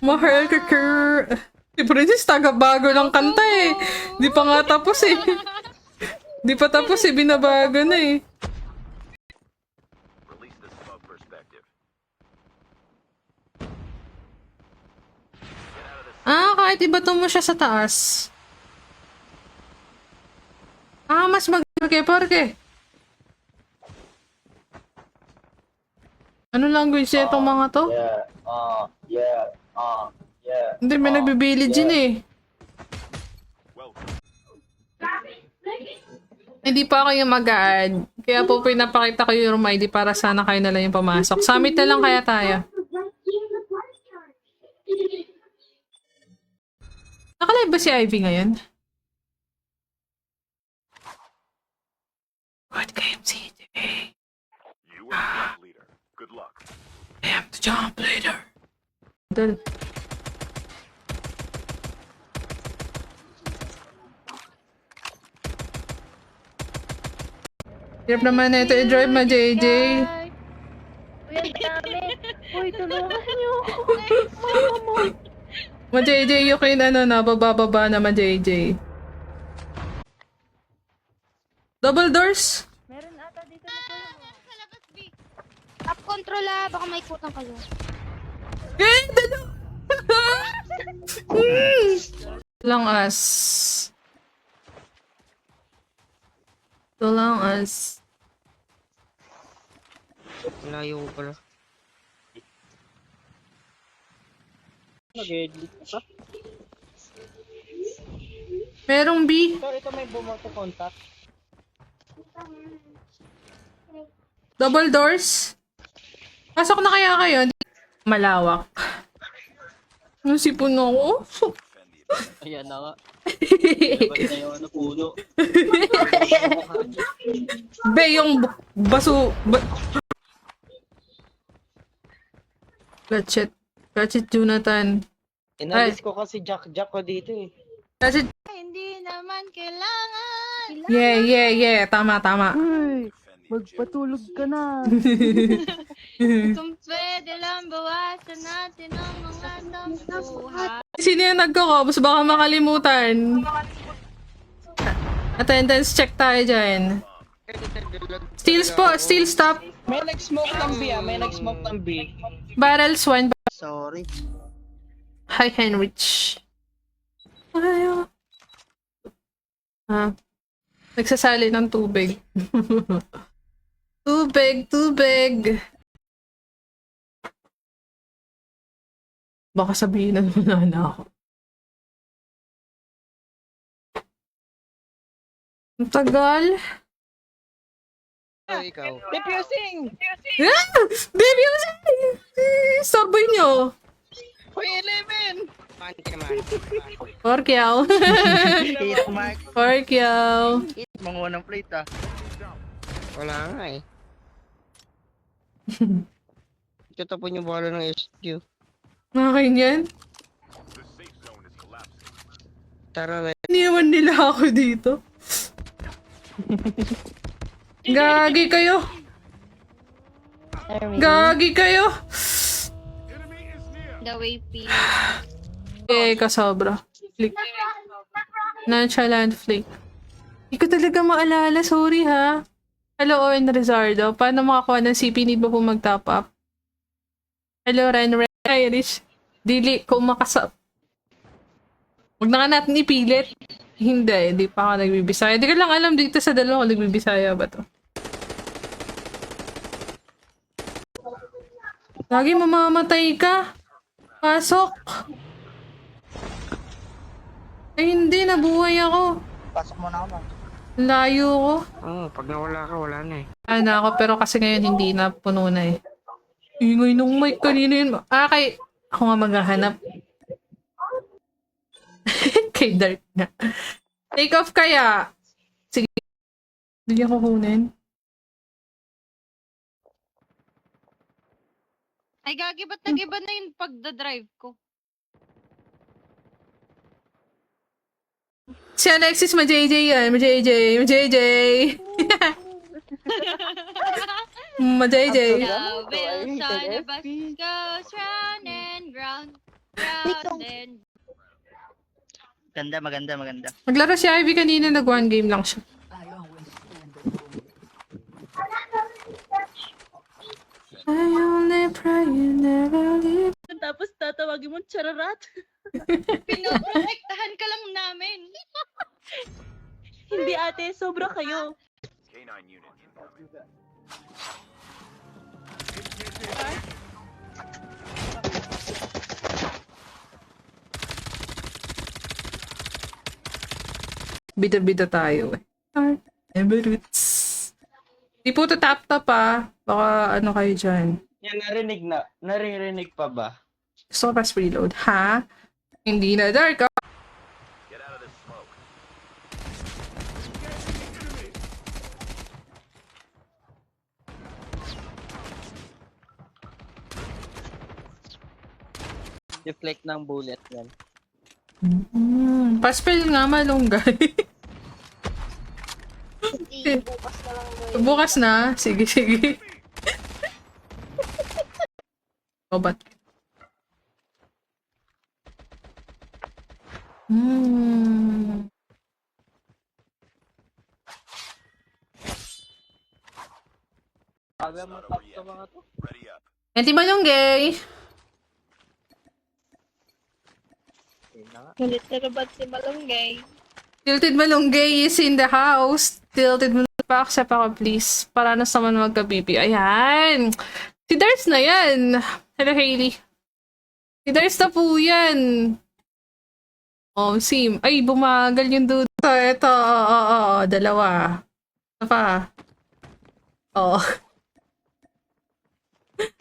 Mahal ka, Ker. Si Princess, taga-bago ng kanta eh. Di pa nga tapos eh. Di pa tapos eh, binabago na eh. Release this above perspective. Kahit ibato mo siya sa taas. Mas porke. Ano language na itong mga to? Hindi, may nagbibilid dyan eh. Welcome. Hindi pa ako yung mag-a-add. Kaya po pinapakita ko yung room ID para sana kayo na lang yung pumasok. Summit na lang kaya tayo. Nakalive ba si Ivy ngayon? Good game, CJ. You are the jump leader. Good luck. I am the jump leader. Dal. Hirap naman na ito i-drive ma, JJ. Uy, ang dami. Uy, tulungan niyo. Ma, JJ, you can bababa na ma, JJ. Double doors? Meron ata dito na po. Sa labas, B. Up control baka may ikutan kayo. Eh, dalawa! Lang as. Lang as. Layo ko pala. Nag-edit ka? Merong B. Sir, ito may bumoto contact. Double doors? Pasok na kaya kayo? Malawak. Ano sipon ako? Ayan na nga. Labas na yung puno. Be, yung baso... Gatchet. Gatchet, Jonathan. Inalis ko kasi Jack ko dito eh. Gatchet. Hindi naman kailangan. Yeah. Tama. Magpatulog ka na. Kung pwede lang bawasan natin ang mga tampuhan. Sino yung nagkakobos? Baka makalimutan. Attendance check tayo dyan. Still stop. May nag-smoke ng B May nag-smoke ng B. Barrels 1. Sorry. Hi, Henrich. Ayaw. Nagsasali ng tubig. Tubig. Baka sabihin na naman na ako. Ang tagal. Ikaw. Defusing! Baby, sabay nyo. Hoy, 11! Panic naman. Porkyaw. Hit mark. Porkyaw. Manguha ng plate ah. Wala nga eh. Tatapon yung bola ng SQ. Akin yan. The safe zone is collapsing. Tara na. Iniwan nila ako dito. Gagi kayo. The way, P. Kasobra. Flick. Nonchalant flick. Hindi ko talaga maalala. Sorry ha. Hello, Owen Rizardo. Paano makakuha ng CP? Need mo po mag-top up? Hello, Ren Irish. Dili ko makasap. Huwag na nga natin ipilit. Hindi pa ako nagbibisaya. Di ko lang alam dito sa dalawa kung nagbibisaya ba to. Lagi mamamatay ka. Pasok. Ay hindi, nabuhay ako. Pasok mo na ako. Layo ko. Oo, pag nawala ka, wala na eh. Na ako, pero kasi ngayon hindi na, puno na eh. Ingay nung mic, kanina yun. Ako nga maghahanap. Kay Dark na. Take off kaya. Sige. Hindi niya kukunin. Ay, gagi, ba't nag-iba na yung pagdadrive ko? Si Alexis, ma-JJ yan. Ma-JJ. Ma-JJ. The wheels on the bus goes round and round. Yeah, then. Maganda. Naglaro si Ivy kanina, nag one game lang siya. I only pray you never leave. Tapos tatawagin mo chararat. Pinoprotektahan ka lang namin. Hindi ate, sobra kayo. K9 unit incoming. Bida-bida tayo eh. Emirates. Di po tap-tap ah. Baka ano kayo dyan. Yan, naririnig pa ba? Gusto ko pa reload. Ha? Hindi na dark ah. Get out of this smoke. Deflect ng bullet yan. Paspel nga malunggay. Bukas na lang mo. Bukas na. Sige. Obat. Sabi mo top to mga to. Ready up. Anti malunggay. Okay na nga. Galit na naman si Malunggay. Tilted malunggay is in the house. Tilted malunggay. Pa-accept ako please. Para na sa man magka-BB. Ayan. Si Dars na yan. Hello Hailey. Si Dars na po yan. Oh, Sim. Ay, bumagal yung dude. Ito. Oo. Dalawa. Ano pa? Oo.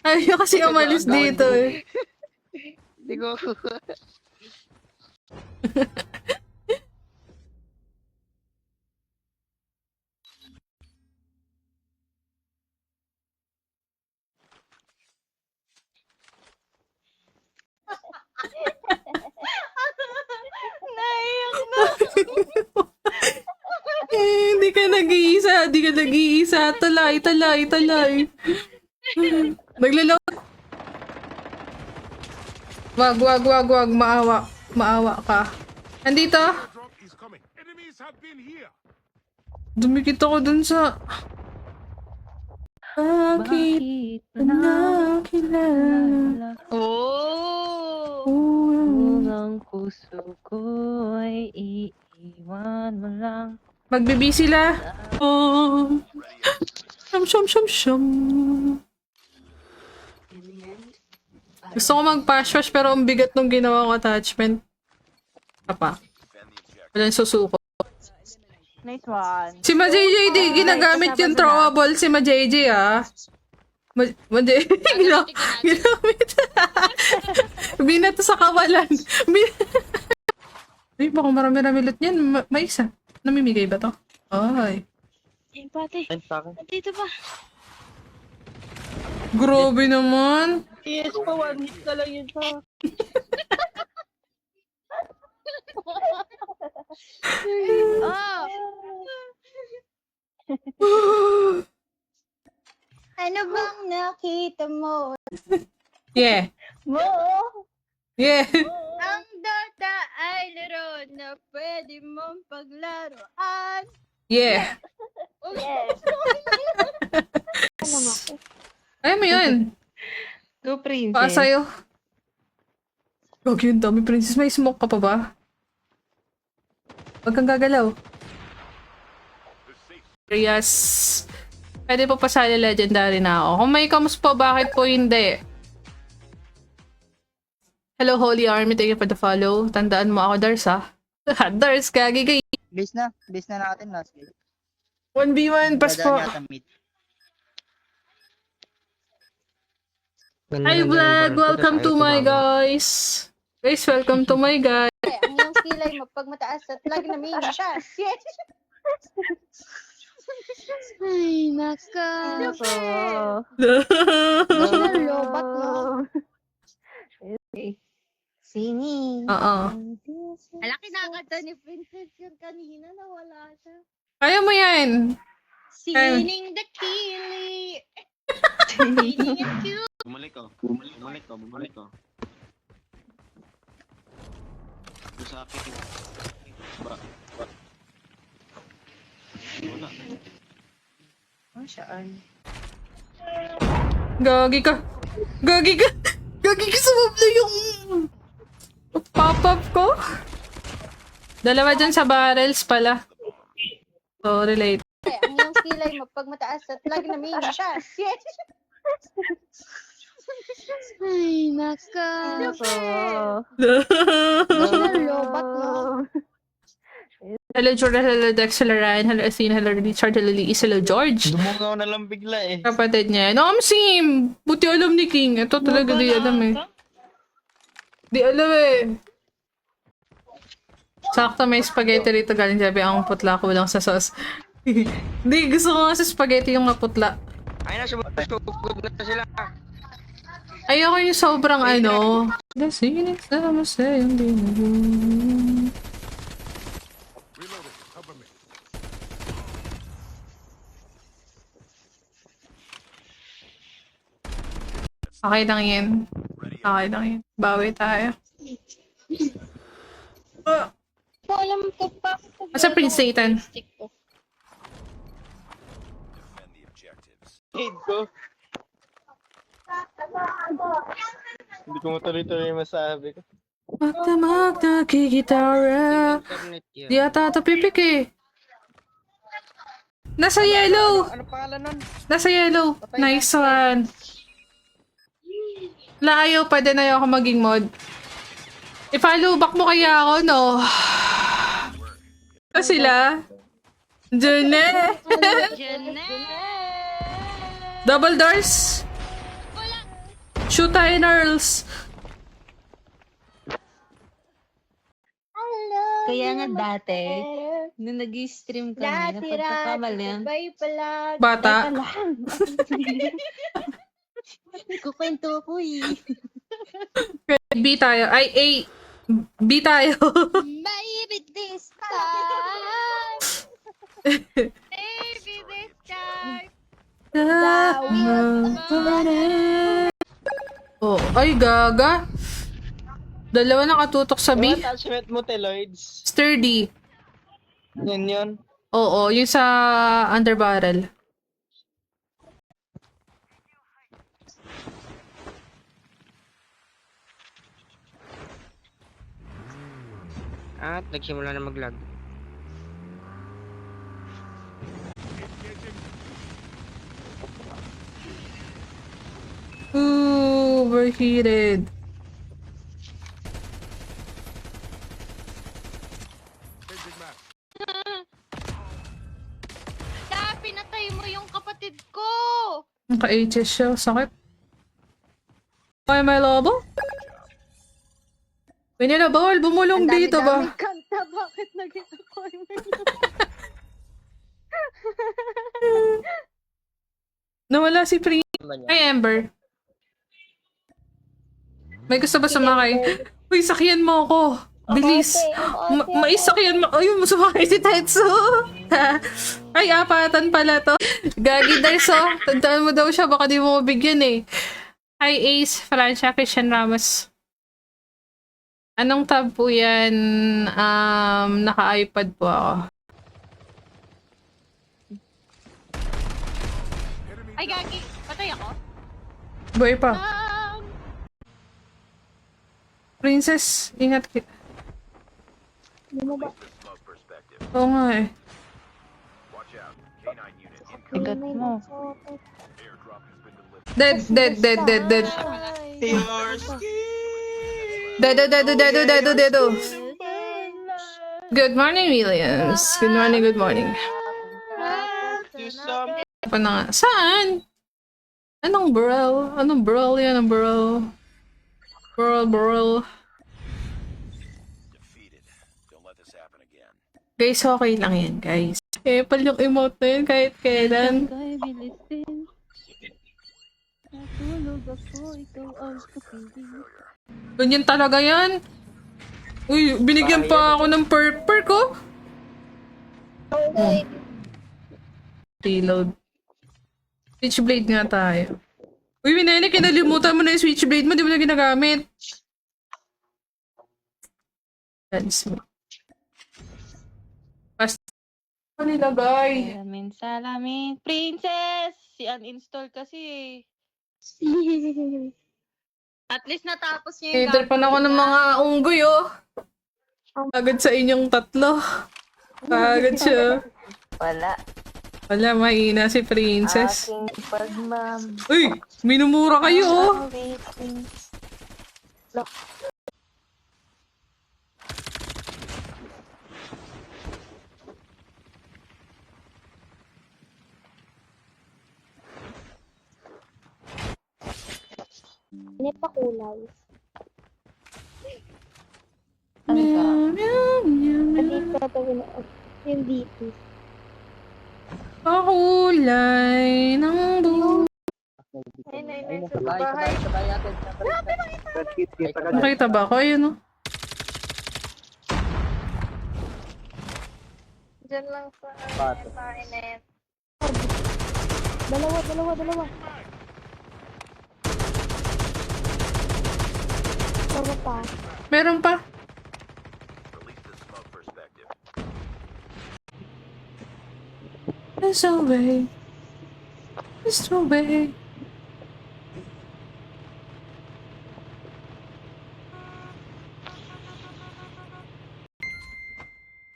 Ayaw kasi umalis dito eh. Hindi ko. Naiyak na. Hindi ka nag-iisa. Talay. Naglalaw. Wag. Maawa ka. Andito? Drop is coming. Enemies have been here. Dumikit ako dun sa... Bakit na kilala? Oh! Ang puso ko'y iiwan mo lang. Magbibi sila. Oh. Shum. Gusto ko mag-pash pero ang bigat nung ginawa ko attachment. Apa. Defend the objective. Walang susuko. Nice one. Si Ma-JJ di ginagamit yung throwable si Ma-JJ ah. Ma-JJ ginamit. Binato sa kawalan. Ay, baka marami-rami loot niyan. May isa. Namimigay ba to? Ay. Ay, pati. Ayun sa akin. Dito ba? Grabe naman. Yes, pa one hit na lang yun sa... Oh! Ano bang nakita mo? Yeah. Mo! Yeah. Ang Dota ay laro na pwede mong paglaruan. Yeah. Yes! Ay mo yun. Go, princess. Paa sa'yo. Huwag yun, dami princess. May smoke ka pa ba? Huwag kang gagalaw. The safe Yes. Pwede po pasali legendary na ako. Kung may comes po, bakit po hindi? Hello, Holy Army. Thank you for the follow. Tandaan mo ako, Dars, ha? Dars, kagigay. Base na natin last game. 1v1, pas po. Dadaan yata mid. Hi, vlog! Welcome to my guys! Guys, welcome to my guys! Ang iyong kilay magpagmataas at lagi na may siya. Yes! Ay, naka. Oh. Lobat mo. Singing. Oo. Alaki na kanta ni Princess yun kanina, nawala siya. Kaya mo yan! Sining the kili. Sining and cute. Bumalik ko. Sa akin. Ba. Wala. Gagi ka. Gagi ka. Gagi ka, sumabla yung pop-up ko. Dalawa dyan sa barrels pala. So, relate. Ang iyong kilay mo, pag mataas at lagi na may siya. Ay, naka. Lobat mo. Hello, Jordan. Hello, Dex. Hello, Ryan. Hello, Athena. Hello, Richard. Hello, Liis. Hello, George. Dumungaw na lang bigla eh. Kapatid niya. No, Sim! Buti alam ni King. Ito talaga di alam eh. Di alam eh. Sakto may spaghetti rito galing Jabi. Ang putla ko lang sa sauce. Hindi, gusto ko nga sa spaghetti yung naputla. Ay na, sumugod na sila. Ayoko yung sobrang ano. The Phoenix na masaya yung binigay. Reloading. Cover me. Okay lang yan. Okay lang yan. Bawi tayo. So, alam ko pa. Asa Prince Nathan? Stick ko. Defend the objectives. Aid ko. Hindi ko matuloy-tuloy masabi ko. Magdamag na kikitara. Internet yun. Di ata ata pipik eh. Nasa yellow! Ano pangalan nun? Nasa yellow. Nice one. Ayaw pa din ayaw ako maging mod. I-follow back mo kaya ako, no? Ito sila. June. Double doors. Shoot tayo, Earls. Hello. Kaya nga dati, nung nag-stream kami, napagkakamalian. Bye pala. Bata. Kukwento ko eh. B tayo. Ay, A. B tayo. Baby this time. Baby this time. Oh, ay gaga. Dalawa nakatutok sa Yung B. attachment mo, Teloids. Sturdy. Yan yun. Oo, yung sa underbarrel. At nagsimula na mag-lag. Ooh, overheated. Changing map. Pinatay mo yung kapatid ko. Naka-HS siya. Sakit. Okay, may lobo? Pwede na bawal bumulong dito ba? Ang kanta, bakit naging ako yung Nawala si Pri. Ay, Ember. May gusto ba sumakay? Uy, sakyan mo ako. Bilis. Maisakyan mo. Ayun, sumakay si Tetsu. Ay, apatan pala to. Gagi Darso. Tandaan mo daw siya. Baka di mo mabigyan eh. Hi, Ace. Francia Christian Ramos. Anong tab po yan? Naka-iPad po ako. Ay, gagi. Patay ako. Boy pa. Princess, ingat ka. Love perspective. Oo nga eh. Watch out. K9 unit incoming. Sigat mo. Airdrop has been delivered. Dead. Dead. Good morning, Williams. Good morning. Apa na nga? Saan? Anong bro? Yan, bro? Bro. Defeated. Don't let this happen again. Guys, okay lang yan, guys. Pal yung emote na yun kahit kailan. Kaya bilisin. Natulog ako, ikaw ang kapiling. Ganyan talaga yan. Uy, binigyan pa ako ng perk ko. Reload. Switchblade nga tayo. Uy, Winene, kinalimutan mo na yung switchblade mo. Di mo na ginagamit. That's me. Pas nilagay. Salamin. Princess! Si uninstall kasi eh. At least natapos niya yung Hater pa na ako ng mga unggoy, oh. Agad sa inyong tatlo. Agad siya. Wala. Wala, mahina si Princess. Aking pagmam. Uy! Minumura kayo, oh. Waiting. Hindi pa kulay. Meow, meow, meow, meow. Dito ito yung dito. Pakulay ng buhay. Ayun, sa Sabay, bahay. sabay natin. Nakita ba ako? Ayun, oh. Diyan lang sa Bato. bahay na yan. Dalawa. Dalawa pa. Meron pa. Release the smoke perspective. There's no way. There's no way.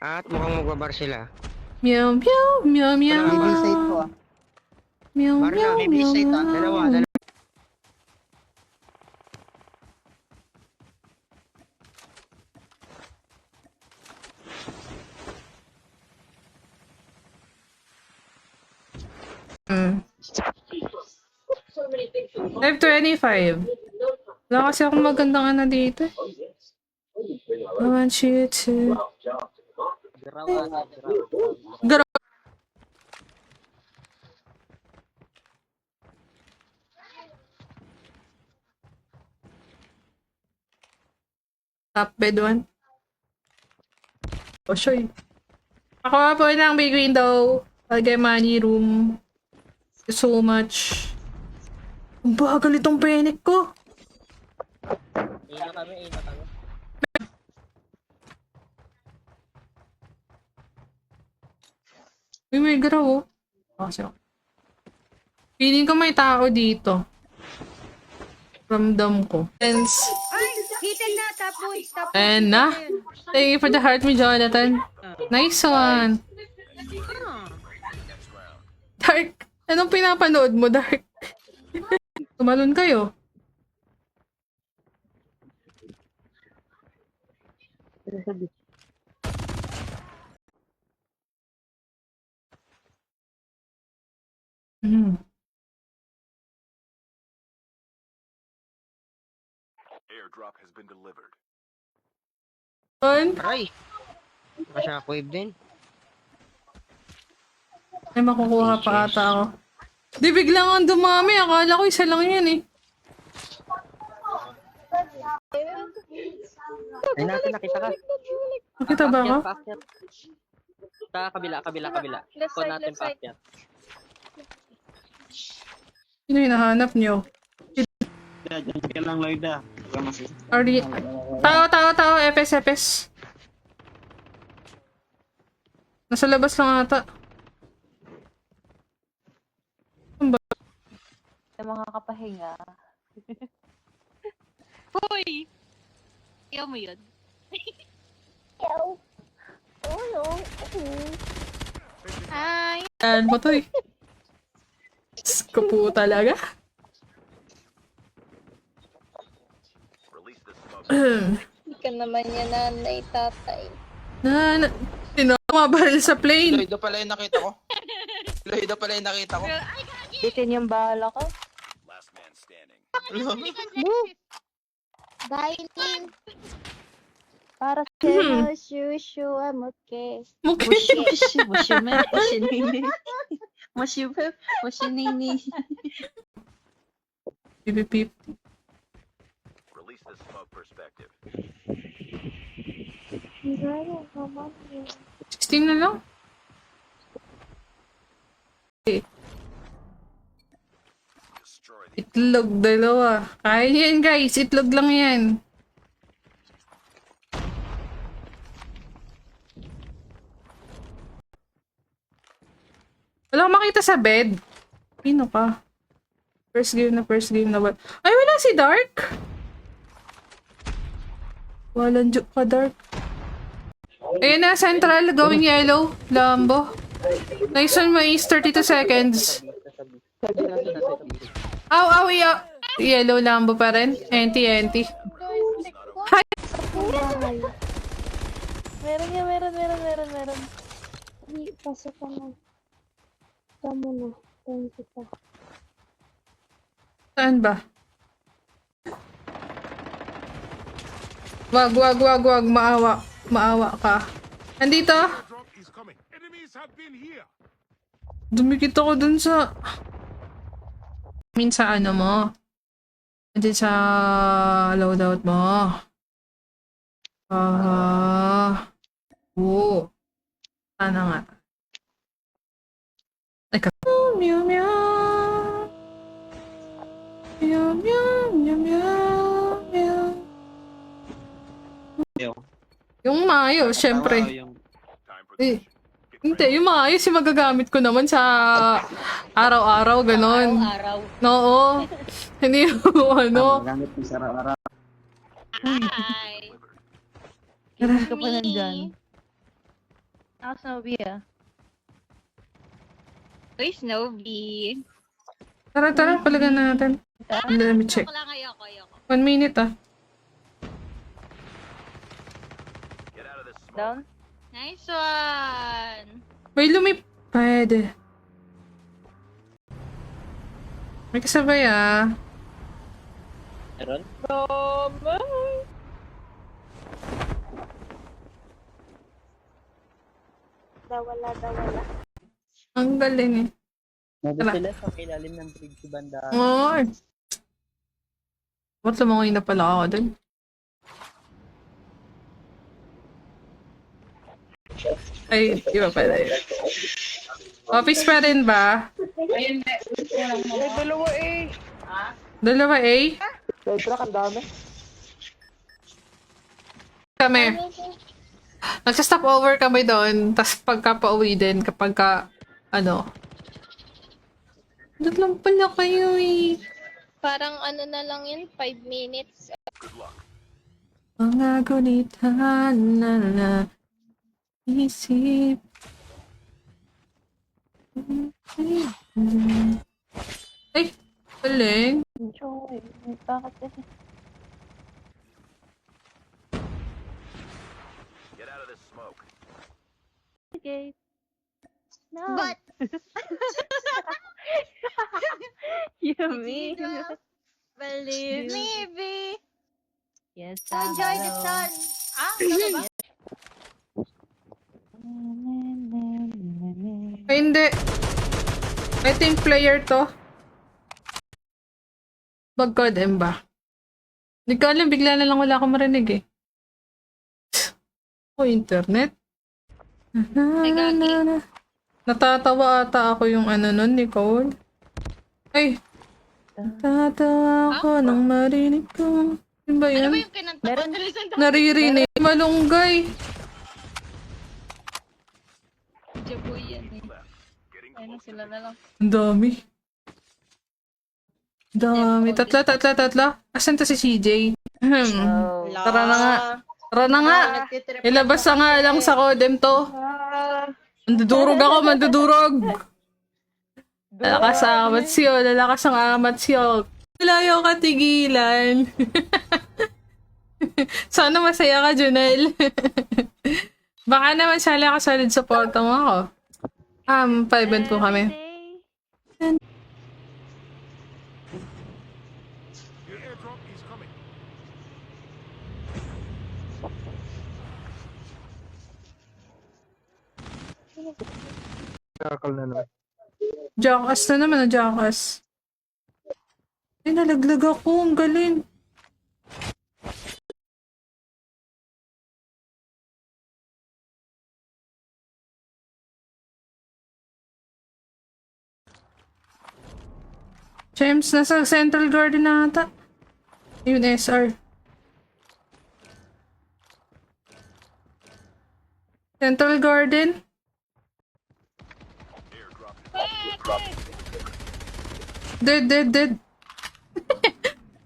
At mukhang magbabar sila. Meow, meow, meow, meow. Naka-B-side Meow, meow, Barna, meow, may B-side ah. Dalawa. I have 25. Wala kasi akong magandang ano dito. I want you to... Garaw. Top bed one. Oh, sure. Ako po ng big window. Lagay money room. Thank you so much. Ang bagal itong panic ko. Ina kami. Uy, may garaw, oh. Kasi ako. Feeling ko may tao dito. Ramdam ko. Sense. Ay, hidden na. Tapos. And na. Thank you for the heart me, Jonathan. Nice one. Dark. Anong pinapanood mo, Dark? Tumalon kayo. Hmm. Airdrop has been delivered. Yun. Aray! Naka-shockwave din. May makukuha pa ata ako. Di biglang ang dumami. Akala ko isa lang yan eh. Ay natin, nakita ka. Nakita ba ako? Paakyat. Sa kabila. Left Kung side, natin left side. paakyat. Sino hinahanap nyo? Ari. Tao. Epes. Nasa labas lang ata. Sa mga kapahinga. Hoy! Iyaw mo yun. Yaw. Oh, no. Hi! Yan mo to eh. Diyos ko po talaga. Release the smoke. Hindi ka naman yan, nanay, tatay. Tumabaril sa plane. Lloyd pala yung nakita ko. Bitin yung bala ko. Last man standing. Dining. Para sa shushu, I'm okay. Mukha. Pipipip. Release the smoke perspective. Gano'n naman yun. 16 na lang. Okay. Destroy the Itlog, dalawa. Kaya yan guys, itlog lang yan. Wala akong makita sa bed. Sino ka? First game na ba? Ay, wala si Dark! Walang joke ka, Dark. Ayun na, central, going yellow. Lambo. Nice one, mais, 32 seconds. Aw, yellow Lambo pa rin. Anti. Meron. Hindi, pasok ka na. Tama na. Thank you pa. Saan ba? Wag. Maawa ka. Andito? Airdrop is coming. Enemies have been here. Dumikit ako dun sa... Sa ano mo. Hindi sa loadout mo. Oo. Sana nga. Ay ka. Meow meow. Meow meow meow meow meow. Yung mayo, syempre. Time for Eh, hindi, yung maayos yung magagamit ko naman sa araw-araw, ganon. Araw-araw. Oo. Hindi yung ano. Hi. Kailan ka pa nandyan? Ako sa Nobi ah. Uy, Snowbee. Tara, palagan natin. Let me check. Ako lang, ayoko. 1 minute ah. Get out of this smoke. Down? Nice one. May pwede. May kasabay ah. Meron? Dawala. Ang galing eh. Nandun Tara. sila sa ilalim ng bridge si banda. Ay. Ba't lumangoy na pala ako dun? Ay, iba pala yun. Office pa rin ba? Dalawa eh. Dalawa A? Side track, ang dami. Kami. Nagsa-stop over kami doon, tas pagka pauwi din, kapag ka, ano. Doon lang pala kayo eh. Parang ano na lang yun, 5 minutes. Mga gunitan na isip. Ay, galing. Joy, bakit kasi? Get out of this smoke. Sige. No. But, Yummy. believe me, B. Yes, Enjoy the sun. Ah, ano ba? Ay, hindi. Ito yung player to. Bagcode M ba? Hindi ko alam, bigla na lang wala akong marinig eh. O, internet. gagi. Natatawa ata ako yung ano nun, Nicole. Ay! Natatawa ako nang marinig ko. Yun ba Ano yun? ba yung kinanta ko? Naririnig. Malunggay. Jaboy yan eh. Getting Ayun, close. sila na lang. Ang dami. Dami. Tatla. Asan to si CJ? Tara na nga. Tara na nga. Ilabas na nga lang sa kodem to. Mandudurog. Lalakas ang amat siyo. Layo ka tigilan. Sana masaya ka, Junel. Baka naman sali ka solid support mo ako. 5 po kami. Your airdrop is coming. Circle na naman. Jackass na naman, Jackass. Ay, nalaglag ako. Ang galing. James, nasa Central Garden na ata. Yun, SR. Central Garden? Airdrop is Dead.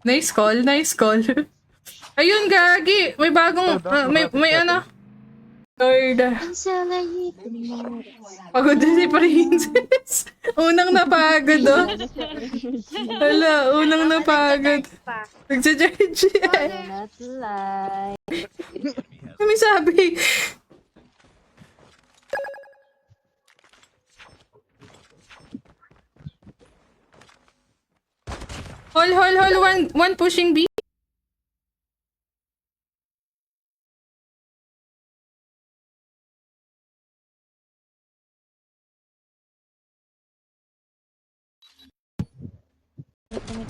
Nice call, nice call. Ayun, Gagi. May bagong, may ano. Lord. Pagod na si Princess. Unang napagod, oh. Hala, unang napagod. Nagsa-charge yan. Not lie. May sabi. Hold. One pushing B.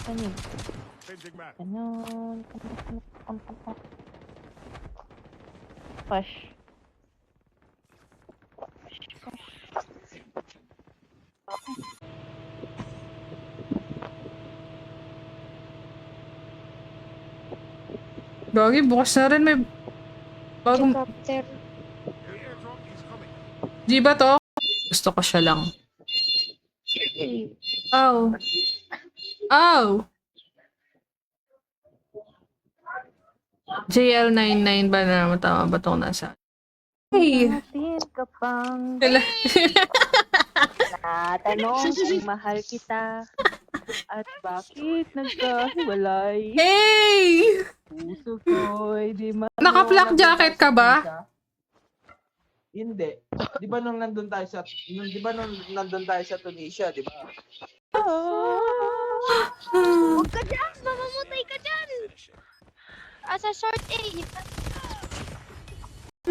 Tanig. Changing map. Ganon. Push. Gagi, bukas na rin. May bagong... Helicopter. The airdrop is coming. Di ba to? Gusto ko siya lang. Oh. JL99 ba na tama ba itong nasa? Hey! Natin ka pang Kala- natanong kung mahal kita. At bakit nagkahiwalay? Hey! Puso ko'y di ma... Naka-flak jacket ka ba? Hindi. Di ba nung nandun tayo sa Tunisia, di ba? Huwag ka dyan! Mamamatay ka dyan! Asa short A.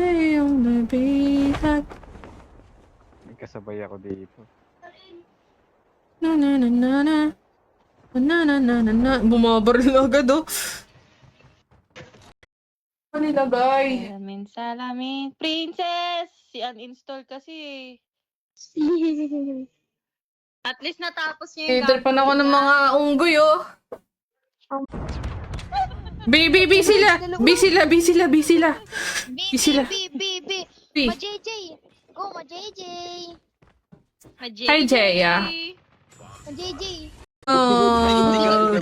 Yung nabihat. May kasabay ako dito. Na. Bumabaril agad, oh. Ano nilagay? Salamin, princess! Si uninstall kasi. At least natapos niya yung Hater pa na ako ng mga unggoy, oh. B sila. B sila. B, sila. B. B. Ma-JJ. Go, ma-JJ. Hi, Jaya. Ma-JJ. Oh.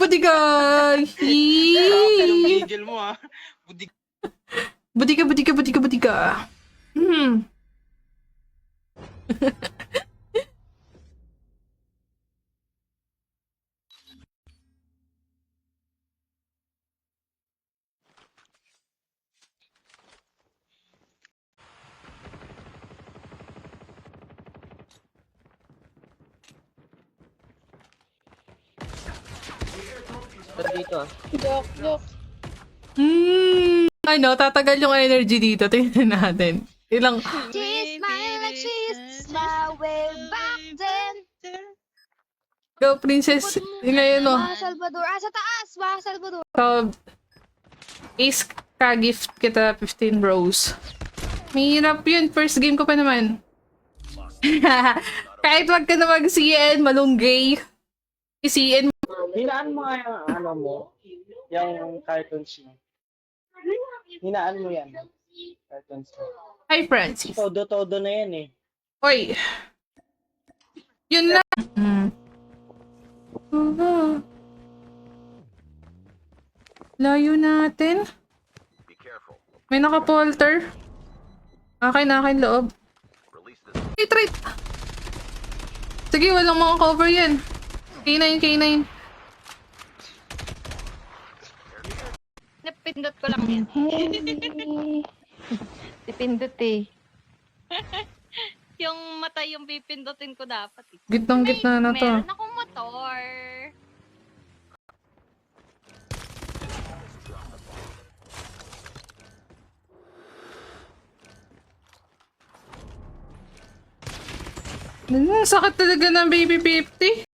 Budiga. Tigil mo ah. Budiga. Dito ah. Joke. Ano, tatagal yung energy dito. Tingnan natin. Ilang... She smile like she's my way back then. Go, princess. Ngayon, oh. Baha Salvador. Sa taas. Baha Salvador. So, Ace ka-gift kita 15 rose. Mahirap yun. First game ko pa naman. Kahit wag ka na mag-CN, malunggay. CN. Hinaan mo nga yung ano mo, yung cartoons mo. Hinaan mo yan. Cartoons mo. Hi, Francis. Todo na yan eh. Oy. Yun lang. Layo natin. Be careful. May naka-polter. Akin loob. Release this. Retreat! Sige, walang mga cover yan. K9. Napindot ko lang yan. Dipindot eh. Yung mata yung pipindutin ko dapat. Gitnang-gitna na to. Meron akong motor. Sakit talaga ng baby 50.